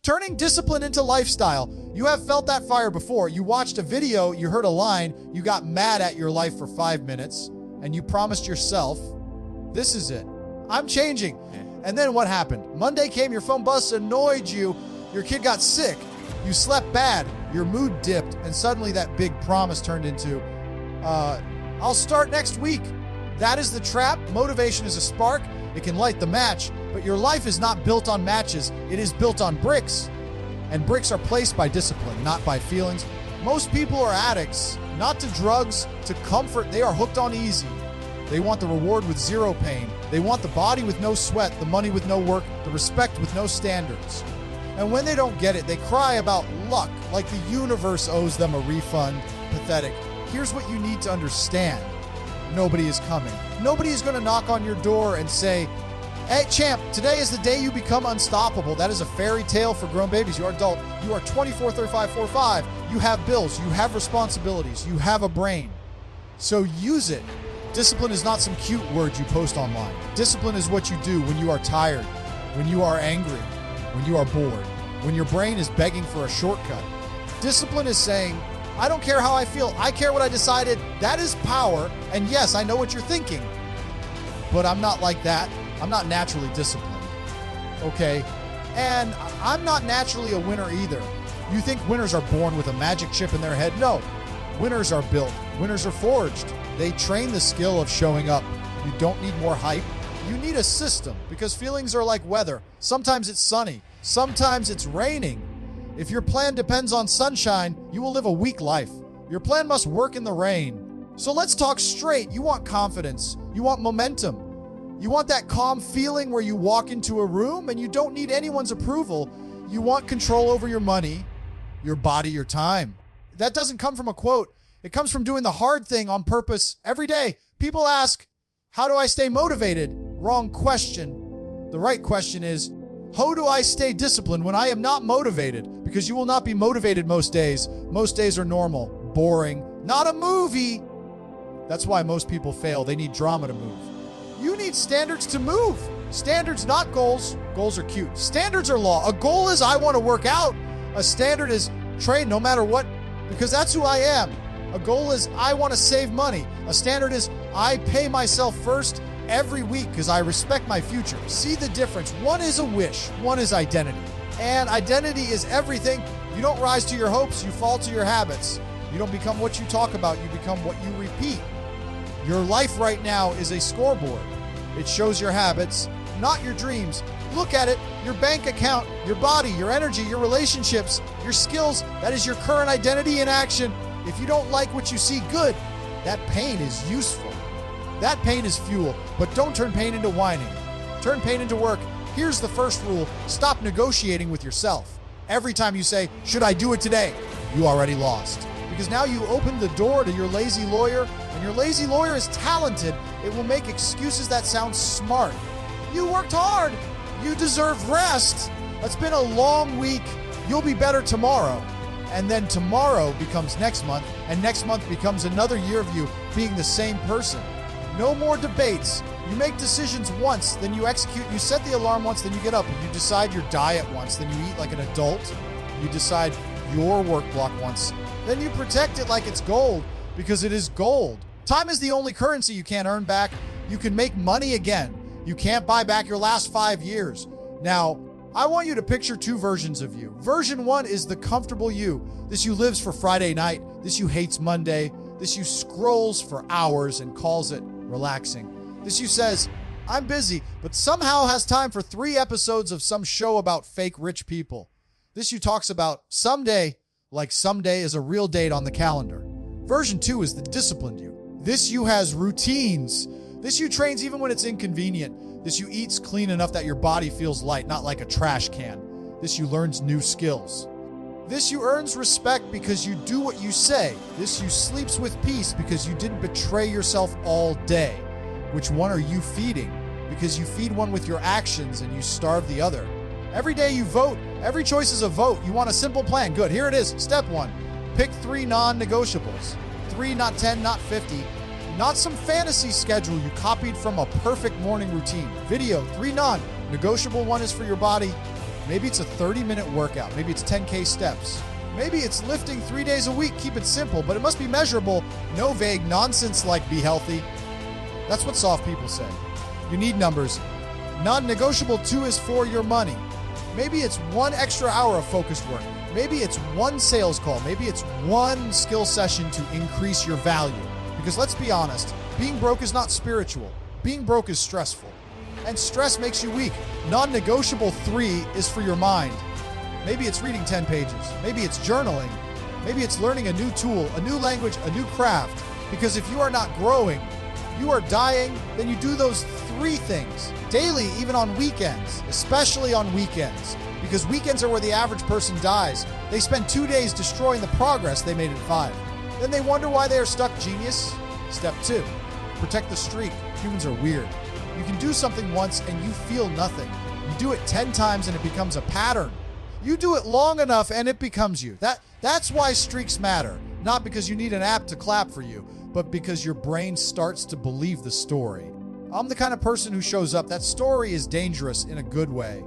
Turning discipline into lifestyle. You have felt that fire before. You watched a video, you heard a line, you got mad at your life for 5 minutes, and you promised yourself, this is it. I'm changing. And then what happened? Monday came, your phone buzzed, annoyed you, your kid got sick, you slept bad, your mood dipped, and suddenly that big promise turned into, I'll start next week. That is the trap. Motivation is a spark. It can light the match, but your life is not built on matches. It is built on bricks. And bricks are placed by discipline, not by feelings. Most people are addicts, not to drugs, to comfort. They are hooked on easy. They want the reward with zero pain. They want the body with no sweat, the money with no work, the respect with no standards. And when they don't get it, they cry about luck, like the universe owes them a refund. Pathetic. Here's what you need to understand. Nobody is coming. Nobody is going to knock on your door and say, hey, champ, today is the day you become unstoppable. That is a fairy tale for grown babies. You are adult. You are 24, 35, 45. You have bills. You have responsibilities. You have a brain. So use it. Discipline is not some cute word you post online. Discipline is what you do when you are tired, when you are angry, when you are bored, when your brain is begging for a shortcut. Discipline is saying, I don't care how I feel. I care what I decided. That is power. And yes, I know what you're thinking, but I'm not like that. I'm not naturally disciplined. Okay. And I'm not naturally a winner either. You think winners are born with a magic chip in their head? No. Winners are built. Winners are forged. They train the skill of showing up. You don't need more hype. You need a system, because feelings are like weather. Sometimes it's sunny. Sometimes it's raining. If your plan depends on sunshine, you will live a weak life. Your plan must work in the rain. So let's talk straight. You want confidence. You want momentum. You want that calm feeling where you walk into a room and you don't need anyone's approval. You want control over your money, your body, your time. That doesn't come from a quote. It comes from doing the hard thing on purpose every day. People ask, how do I stay motivated? Wrong question. The right question is, how do I stay disciplined when I am not motivated? Because you will not be motivated most days. Most days are normal, boring, not a movie. That's why most people fail. They need drama to move. You need standards to move. Standards, not goals. Goals are cute. Standards are law. A goal is I want to work out. A standard is train no matter what, because that's who I am. A goal is I want to save money. A standard is I pay myself first every week because I respect my future. See the difference. One is a wish. One is identity. And identity is everything. You don't rise to your hopes. You fall to your habits. You don't become what you talk about. You become what you repeat. Your life right now is a scoreboard. It shows your habits, not your dreams. Look at it. Your bank account, your body, your energy, your relationships, your skills. That is your current identity in action. If you don't like what you see, good. That pain is useful. That pain is fuel, but don't turn pain into whining. Turn pain into work. Here's the first rule. Stop negotiating with yourself. Every time you say, should I do it today? You already lost. Because now you open the door to your lazy lawyer, and your lazy lawyer is talented. It will make excuses that sound smart. You worked hard. You deserve rest. It's been a long week. You'll be better tomorrow. And then tomorrow becomes next month, and next month becomes another year of you being the same person. No more debates. You make decisions once, then you execute. You set the alarm once, then you get up. You decide your diet once, then you eat like an adult. You decide your work block once. Then you protect it like it's gold, because it is gold. Time is the only currency you can't earn back. You can make money again. You can't buy back your last 5 years. Now, I want you to picture two versions of you. Version one is the comfortable you. This you lives for Friday night. This you hates Monday. This you scrolls for hours and calls it relaxing. This you says, I'm busy, but somehow has time for 3 episodes of some show about fake rich people. This you talks about someday, like someday is a real date on the calendar. Version 2 is the disciplined you. This you has routines. This you trains even when it's inconvenient. This you eats clean enough that your body feels light, not like a trash can. This you learns new skills. This you earns respect because you do what you say. This you sleeps with peace because you didn't betray yourself all day. Which one are you feeding? Because you feed one with your actions and you starve the other. Every day you vote. Every choice is a vote. You want a simple plan. Good. Here it is. Step 1. Pick 3 non-negotiables. 3, not 10, not 50. Not some fantasy schedule you copied from a perfect morning routine. Video, 3 non-negotiable. 1 is for your body. Maybe it's a 30-minute workout. Maybe it's 10K steps. Maybe it's lifting 3 days a week. Keep it simple, but it must be measurable. No vague nonsense like be healthy. That's what soft people say. You need numbers. Non-negotiable 2 is for your money. Maybe it's 1 extra hour of focused work. Maybe it's 1 sales call. Maybe it's 1 skill session to increase your value. Because let's be honest, being broke is not spiritual. Being broke is stressful. And stress makes you weak. Non-negotiable 3 is for your mind. Maybe it's reading 10 pages. Maybe it's journaling. Maybe it's learning a new tool, a new language, a new craft. Because if you are not growing, you are dying, then you do those 3 things daily, even on weekends, especially on weekends. Because weekends are where the average person dies. They spend 2 days destroying the progress they made in 5. Then they wonder why they are stuck. Genius. Step 2, protect the streak. Humans are weird. You can do something once and you feel nothing. You do it 10 times and it becomes a pattern. You do it long enough and it becomes you. That's why streaks matter. Not because you need an app to clap for you, but because your brain starts to believe the story. I'm the kind of person who shows up. That story is dangerous in a good way.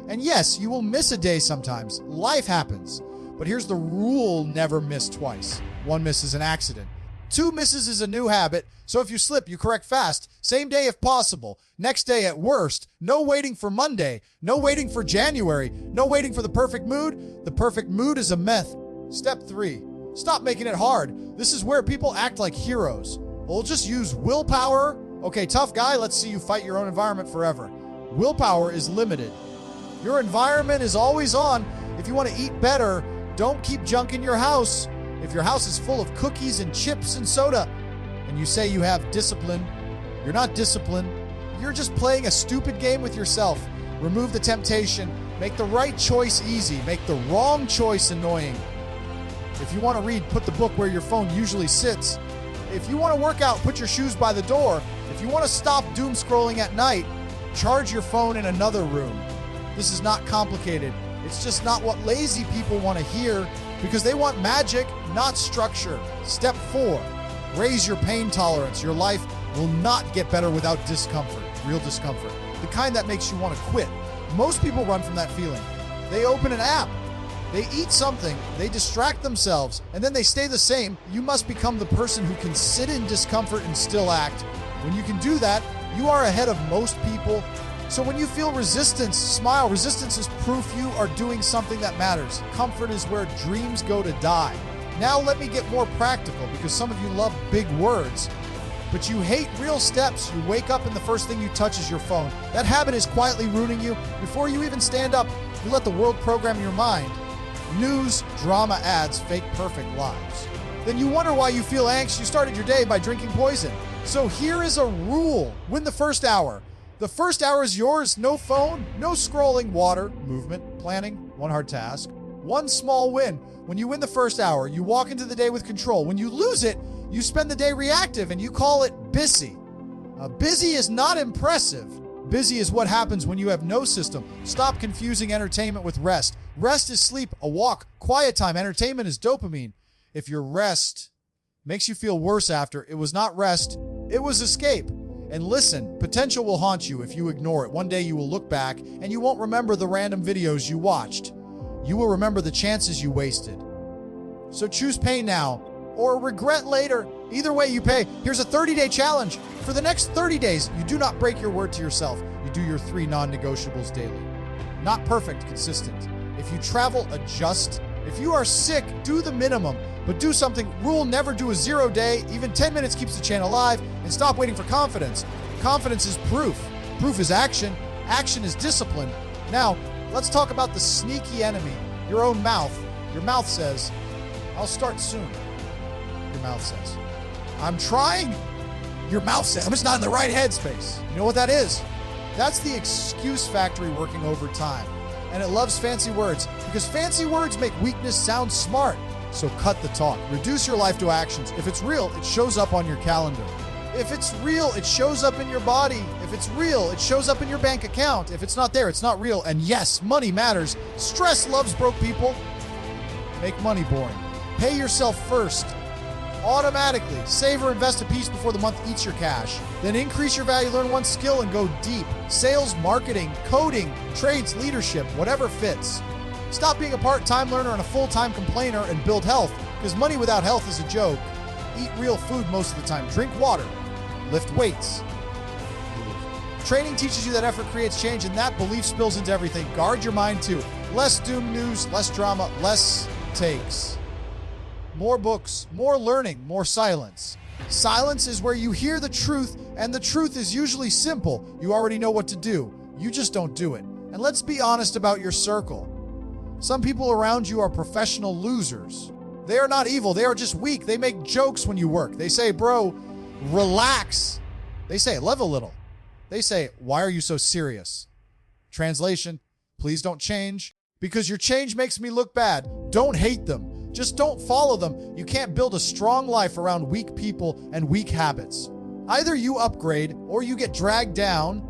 And yes, you will miss a day sometimes. Life happens. But here's the rule: never miss twice. 1 miss is an accident. 2 misses is a new habit. So if you slip, you correct fast. Same day if possible. Next day at worst. No waiting for Monday. No waiting for January. No waiting for the perfect mood. The perfect mood is a myth. Step 3. Stop making it hard. This is where people act like heroes. We'll just use willpower. Okay, tough guy, let's see you fight your own environment forever. Willpower is limited. Your environment is always on. If you want to eat better, don't keep junk in your house. If your house is full of cookies and chips and soda, and you say you have discipline, you're not disciplined. You're just playing a stupid game with yourself. Remove the temptation. Make the right choice easy. Make the wrong choice annoying. If you want to read, put the book where your phone usually sits. If you want to work out, put your shoes by the door. If you want to stop doom scrolling at night, charge your phone in another room. This is not complicated. It's just not what lazy people want to hear, because they want magic, not structure. Step 4, raise your pain tolerance. Your life will not get better without discomfort, real discomfort, the kind that makes you want to quit. Most people run from that feeling. They open an app, they eat something, they distract themselves, and then they stay the same. You must become the person who can sit in discomfort and still act. When you can do that, you are ahead of most people. So when you feel resistance, smile. Resistance is proof you are doing something that matters. Comfort is where dreams go to die. Now let me get more practical, because some of you love big words, but you hate real steps. You wake up and the first thing you touch is your phone. That habit is quietly ruining you. Before you even stand up, you let the world program your mind. News, drama, ads, fake perfect lives. Then you wonder why you feel angst. You started your day by drinking poison. So here is a rule. Win the first hour. The first hour is yours. No phone, no scrolling, water, movement, planning, 1 hard task, 1 small win. When you win the first hour, you walk into the day with control. When you lose it, you spend the day reactive and you call it busy. Busy is not impressive. Busy is what happens when you have no system. Stop confusing entertainment with rest. Rest is sleep, a walk, quiet time. Entertainment is dopamine. If your rest makes you feel worse after, it was not rest, it was escape. And listen, potential will haunt you if you ignore it. One day you will look back and you won't remember the random videos you watched. You will remember the chances you wasted. So choose pain now or regret later. Either way you pay. Here's a 30-day challenge. For the next 30 days, you do not break your word to yourself. You do your 3 non-negotiables daily. Not perfect, consistent. If you travel, adjust. If you are sick, do the minimum, but do something. Rule: never do a 0 day. Even 10 minutes keeps the chain alive. And stop waiting for confidence. Confidence is proof. Proof is action. Action is discipline. Now, let's talk about the sneaky enemy, your own mouth. Your mouth says, I'll start soon. Your mouth says, I'm trying. Your mouth says, I'm just not in the right headspace. You know what that is? That's the excuse factory working overtime. And it loves fancy words, because fancy words make weakness sound smart. So cut the talk. Reduce your life to actions. If it's real, it shows up on your calendar. If it's real, it shows up in your body. If it's real, it shows up in your bank account. If it's not there, it's not real. And yes, money matters. Stress loves broke people. Make money boring. Pay yourself first. automatically. Save or invest a piece before the month eats your cash. Then increase your value, learn one skill, and go deep. Sales, marketing, coding, trades, leadership, whatever fits. Stop being a part-time learner and a full-time complainer and build health, because money without health is a joke. Eat real food most of the time. Drink water. Lift weights. Training teaches you that effort creates change, and that belief spills into everything. Guard your mind too. Less doom news, less drama, less takes. More books, more learning, more silence. Silence is where you hear the truth, and the truth is usually simple. You already know what to do. You just don't do it. And let's be honest about your circle. Some people around you are professional losers. They are not evil. They are just weak. They make jokes when you work. They say, bro, relax. They say, live a little. They say, why are you so serious? Translation, please don't change, because your change makes me look bad. Don't hate them. Just don't follow them. You can't build a strong life around weak people and weak habits. Either you upgrade or you get dragged down.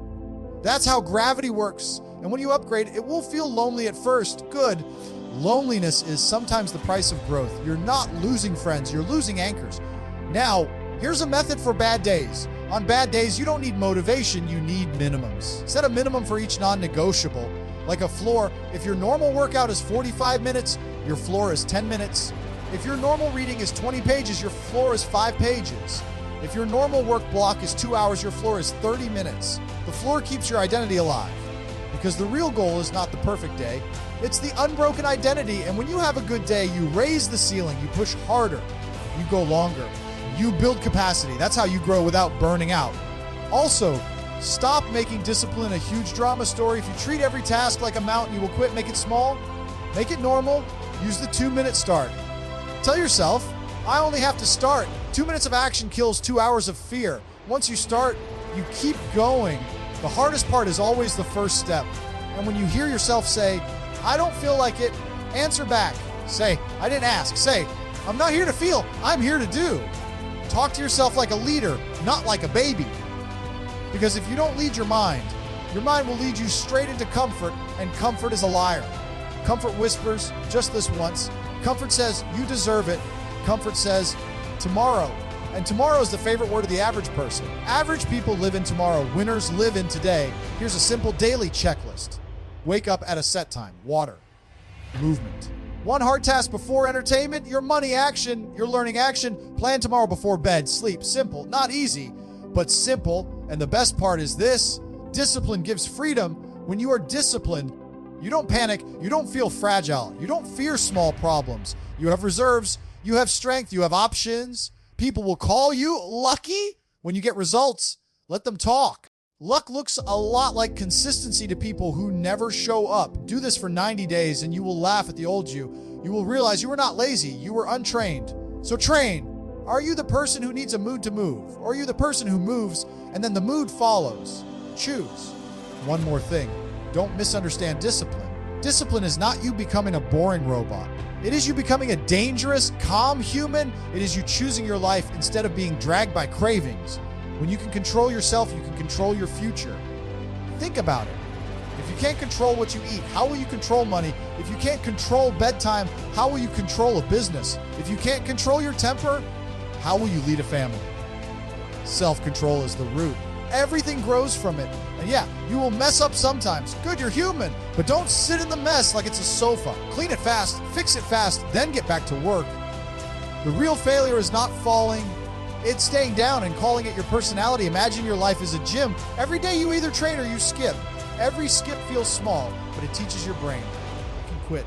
That's how gravity works. And when you upgrade, it will feel lonely at first. Good. Loneliness is sometimes the price of growth. You're not losing friends, you're losing anchors. Now, here's a method for bad days. On bad days, you don't need motivation, you need minimums. Set a minimum for each non-negotiable. Like a floor, if your normal workout is 45 minutes, your floor is 10 minutes. If your normal reading is 20 pages, your floor is 5 pages. If your normal work block is 2 hours, your floor is 30 minutes. The floor keeps your identity alive. Because the real goal is not the perfect day, it's the unbroken identity. And when you have a good day, you raise the ceiling, you push harder, you go longer, you build capacity. That's how you grow without burning out. Also, stop making discipline a huge drama story. If you treat every task like a mountain, you will quit. Make it small, make it normal. Use the 2-minute start. Tell yourself, I only have to start. 2 minutes of action kills 2 hours of fear. Once you start, you keep going. The hardest part is always the first step. And when you hear yourself say, I don't feel like it, answer back. Say, I didn't ask. Say, I'm not here to feel, I'm here to do. Talk to yourself like a leader, not like a baby. Because if you don't lead your mind will lead you straight into comfort, and comfort is a liar. Comfort whispers, just this once. Comfort says, you deserve it. Comfort says, tomorrow. And tomorrow is the favorite word of the average person. Average people live in tomorrow. Winners live in today. Here's a simple daily checklist. Wake up at a set time. Water. Movement. One hard task before entertainment. Your money action. Your learning action. Plan tomorrow before bed. Sleep. Simple. Not easy, but simple. And the best part is this. Discipline gives freedom. When you are disciplined, you don't panic. You don't feel fragile. You don't fear small problems. You have reserves. You have strength. You have options. People will call you lucky when you get results. Let them talk. Luck looks a lot like consistency to people who never show up. Do this for 90 days and you will laugh at the old you. You will realize you were not lazy. You were untrained. So train. Are you the person who needs a mood to move? Or are you the person who moves and then the mood follows? Choose. One more thing. Don't misunderstand discipline. Discipline is not you becoming a boring robot. It is you becoming a dangerous, calm human. It is you choosing your life instead of being dragged by cravings. When you can control yourself, you can control your future. Think about it. If you can't control what you eat, how will you control money? If you can't control bedtime, how will you control a business? If you can't control your temper, how will you lead a family? Self-control is the root. Everything grows from it. And yeah, you will mess up sometimes. Good, you're human. But don't sit in the mess like it's a sofa. Clean it fast, fix it fast, then get back to work. The real failure is not falling. It's staying down and calling it your personality. Imagine your life is a gym. Every day you either train or you skip. Every skip feels small, but it teaches your brain. You can quit.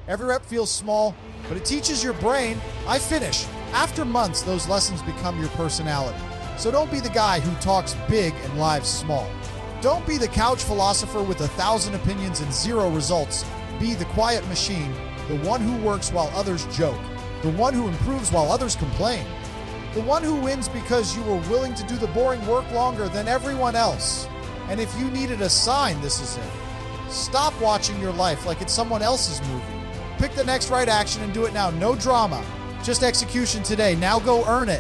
Every rep feels small, but it teaches your brain. I finish. After months, those lessons become your personality. So don't be the guy who talks big and lives small. Don't be the couch philosopher with 1,000 opinions and 0 results. Be the quiet machine, the one who works while others joke, the one who improves while others complain, the one who wins because you were willing to do the boring work longer than everyone else. And if you needed a sign, this is it. Stop watching your life like it's someone else's movie. Pick the next right action and do it now. No drama, just execution today. Now go earn it.